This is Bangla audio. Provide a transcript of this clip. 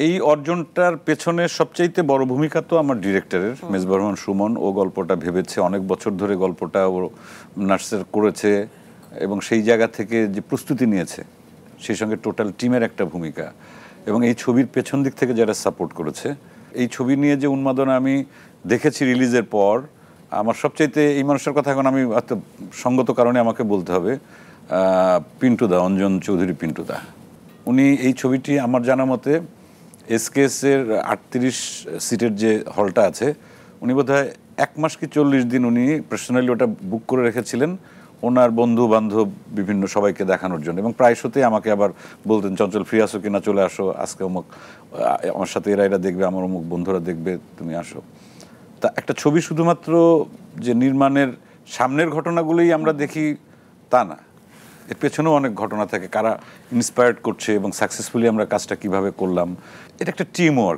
এই অর্জনটার পেছনে সবচাইতে বড় ভূমিকা তো আমার ডিরেক্টরের, মেজবাহ রহমান সুমন। ও গল্পটা ভেবেছে, অনেক বছর ধরে গল্পটা ও নার্সার করেছে এবং সেই জায়গা থেকে যে প্রস্তুতি নিয়েছে, সেই সঙ্গে টোটাল টিমের একটা ভূমিকা, এবং এই ছবির পেছন দিক থেকে যারা সাপোর্ট করেছে। এই ছবি নিয়ে যে উন্মাদনা আমি দেখেছি রিলিজের পর, আমার সবচাইতে এই মানুষের কথা এখন আমি সঙ্গত কারণে আমাকে বলতে হবে, পিন্টুদা, অঞ্জন চৌধুরী পিন্টুদা। উনি এই ছবিটি আমার জানা মতে এসকেএসের 38 সিটের যে হলটা আছে, উনি বোধহয় 1 মাস কি 40 দিন উনি পার্সোনালি ওটা বুক করে রেখেছিলেন ওনার বন্ধু বান্ধব বিভিন্ন সবাইকে দেখানোর জন্য। এবং প্রায়শতেই আমাকে আবার বলতেন, চঞ্চল ফ্রি আসো কিনা, চলে আসো, আজকে অমুক আমার সাথে এরা দেখবে, আমার অমুক বন্ধুরা দেখবে, তুমি আসো। তা একটা ছবি শুধুমাত্র যে নির্মাণের সামনের ঘটনাগুলোই আমরা দেখি তা না, এর পেছনেও অনেক ঘটনা থাকে, কারা ইন্সপায়ার্ড করছে এবং সাকসেসফুলি আমরা কাজটা কিভাবে করলাম। এটা একটা টিম ওয়ার্ক,